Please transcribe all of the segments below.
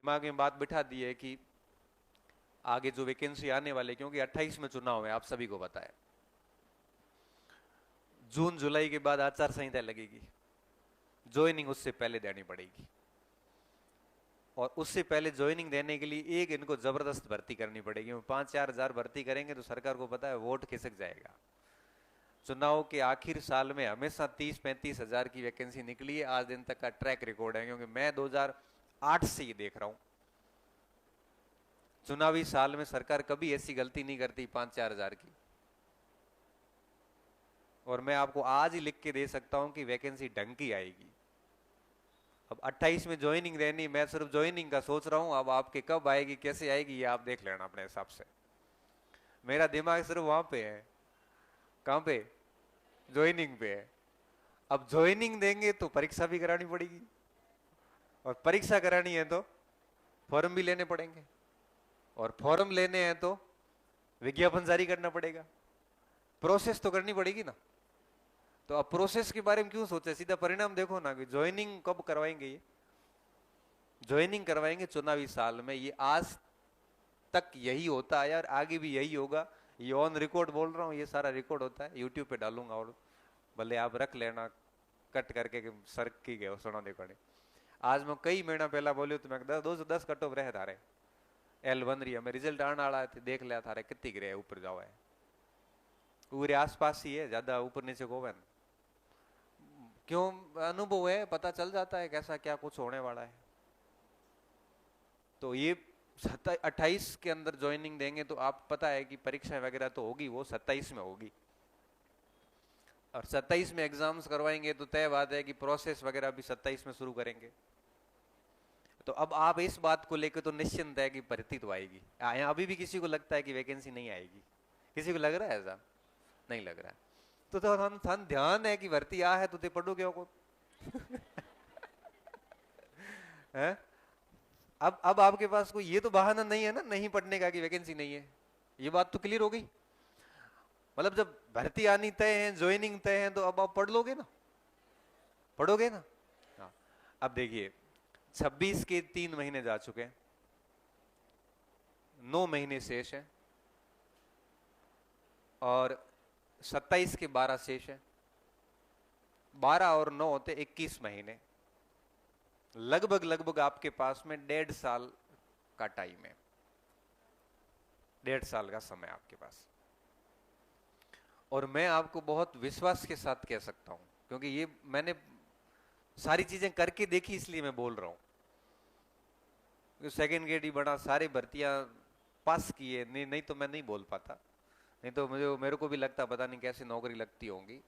दिमाग में बात बिठा दी है कि आगे जो वैकेंसी आने वाले, क्योंकि 28 में चुनाव है, आप सभी को पता है। जून जुलाई के बाद आचार संहिता लगेगी, ज्वाइनिंग उससे पहले देनी पड़ेगी। और उससे पहले ज्वाइनिंग देने के लिए एक इनको जबरदस्त भर्ती करनी पड़ेगी। 5-4 हजार भर्ती करेंगे तो सरकार को पता है वोट खिसक जाएगा। चुनाव के आखिर साल में हमेशा 30-35 हजार की वैकेंसी निकली है, आज दिन तक का ट्रैक रिकॉर्ड है, क्योंकि मैं 2008 से ये देख रहा हूं। चुनावी साल में सरकार कभी ऐसी गलती नहीं करती 5-4 हजार की। और मैं आपको आज ही लिख के दे सकता हूं कि वैकेंसी ढंग की आएगी। अब 28 में ज्वाइनिंग देनी, मैं सिर्फ ज्वाइनिंग का सोच रहा हूं, अब आपके कब आएगी कैसे आएगी ये आप देख लेना अपने हिसाब से। मेरा दिमाग सिर्फ वहां पे है। कहां पे? ज्वाइनिंग पे है। अब ज्वाइनिंग देंगे तो परीक्षा भी करानी पड़ेगी, और परीक्षा करानी है तो फॉर्म भी लेने पड़ेंगे, और फॉर्म लेने हैं तो विज्ञापन जारी करना पड़ेगा। प्रोसेस तो करनी पड़ेगी ना। तो अब प्रोसेस के बारे में क्यों सोचे, सीधा परिणाम देखो ना कि ज्वाइनिंग कब करवाएंगे। ये ज्वाइनिंग करवाएंगे चुनावी साल में। ये आज तक यही होता है यार, आगे भी यही होगा। ये ऑन रिकॉर्ड बोल रहा हूं, ये सारा रिकॉर्ड होता है, यूट्यूब पे डालूंगा और भले आप रख लेना कट करके कि सर की गए सुना देखो। आज मैं कई महीना पहला बोलियो तो मैं 210 कट ऑफ रहे थारे एल बन रही है। मैं रिजल्ट आने वाला है, देख लिया थारे कितनी गिरे ऊपर जाओ है, पूरे आसपास ही है, ज्यादा ऊपर नीचे को है। क्यों? अनुभव है, पता चल जाता है कैसा क्या कुछ होने वाला है। तो ये 28 के अंदर ज्वाइनिंग देंगे तो आप पता है कि परीक्षा वगैरह तो होगी, वो 27 में होगी। और 27 में एग्जाम्स करवाएंगे तो तय बात है कि प्रोसेस वगैरह भी 27 में शुरू करेंगे। तो अब आप इस बात को लेकर तो निश्चिंत है कि भर्ती तो आएगी। अभी भी किसी को लगता है कि वैकेंसी नहीं आएगी? किसी को लग रहा है ऐसा? नहीं लग रहा है। तो हम ध्यान है कि भर्ती आ है तो ते पढ़ो क्यों को है? अब आपके पास कोई ये तो बहाना नहीं है ना नहीं पढ़ने का कि वैकेंसी नहीं है। ये बात तो क्लियर हो गई। मतलब जब भर्ती आनी तय है, ज्वाइनिंग तय है, तो अब आप पढ़ लोगे ना, पढ़ोगे ना। हाँ। अब देखिए 26 के 3 महीने जा चुके हैं, 9 महीने शेष है, और 27 के 12 शेष है। 12 और 9 होते 21 महीने। लगभग लगभग आपके पास में 1.5 साल का टाइम है, 1.5 साल का समय आपके पास। और मैं आपको बहुत विश्वास के साथ कह सकता हूं, क्योंकि ये मैंने सारी चीजें करके देखी, इसलिए मैं बोल रहा हूं। सेकेंड ग्रेड ही बना, सारी भर्तियां पास किए, नहीं, नहीं तो मैं नहीं बोल पाता। नहीं तो मेरे को भी लगता पता नहीं कैसे नौकरी लगती होंगी,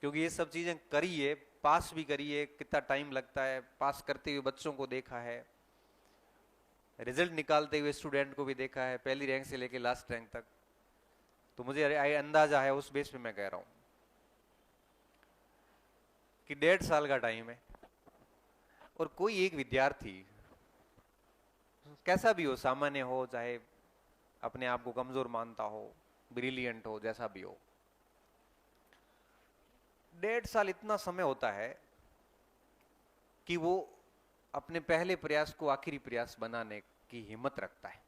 क्योंकि ये सब चीजें करी है, पास भी करी है, कितना टाइम लगता है, पास करते हुए बच्चों को देखा है, रिजल्ट निकालते हुए स्टूडेंट को भी देखा है, पहली रैंक से लेके लास्ट रैंक तक। तो मुझे अंदाजा है, उस बेस पे मैं कह रहा हूं कि 1.5 साल का टाइम है। और कोई एक विद्यार्थी कैसा भी हो, सामान्य हो चाहे अपने आप को कमजोर मानता हो, ब्रिलियंट हो, जैसा भी हो, 1.5 साल इतना समय होता है कि वो अपने पहले प्रयास को आखिरी प्रयास बनाने की हिम्मत रखता है।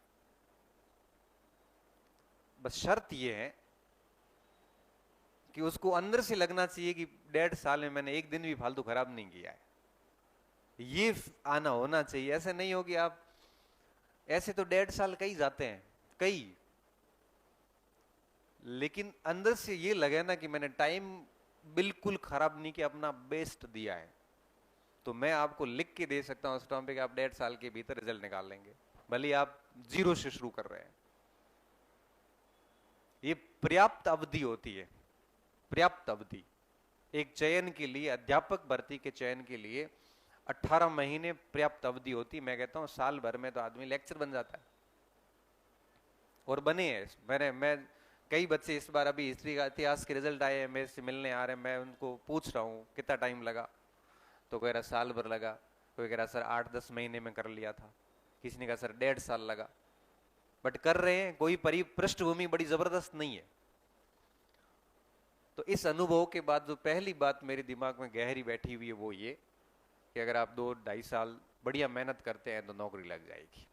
बस शर्त यह है कि उसको अंदर से लगना चाहिए कि 1.5 साल में मैंने एक दिन भी फालतू खराब नहीं किया है। ये आना होना चाहिए। ऐसे नहीं हो कि आप ऐसे तो 1.5 साल कई जाते हैं, कई, लेकिन अंदर से ये लगे ना कि मैंने टाइम बिल्कुल खराब नहीं किया, अपना बेस्ट दिया है, तो मैं आपको लिख के दे सकता हूं उस टाइम पे कि आप 1.5 साल के भीतर रिजल्ट निकाल लेंगे, भले आप 0 से शुरू कर रहे हैं। ये पर्याप्त अवधि होती है, पर्याप्त अवधि। एक चयन के लिए, अध्यापक भर्ती के चयन के लिए 18 महीने पर्याप्त अवधि होती। मैं कहता हूं साल भर में तो आदमी लेक्चर बन जाता है, और बने हैं। मैं कई बच्चे इस बार अभी हिस्ट्री का, इतिहास के रिजल्ट आए हैं, मेरे से मिलने आ रहे हैं, मैं उनको पूछ रहा हूँ कितना टाइम लगा, तो कह रहा साल भर लगा, कोई कह रहा सर 8-10 महीने में कर लिया था, किसी ने कहा सर 1.5 साल लगा। बट कर रहे हैं, कोई पृष्ठभूमि बड़ी जबरदस्त नहीं है। तो इस अनुभव के बाद जो पहली बात मेरे दिमाग में गहरी बैठी हुई है वो ये कि अगर आप 2-2.5 साल बढ़िया मेहनत करते हैं तो नौकरी लग जाएगी।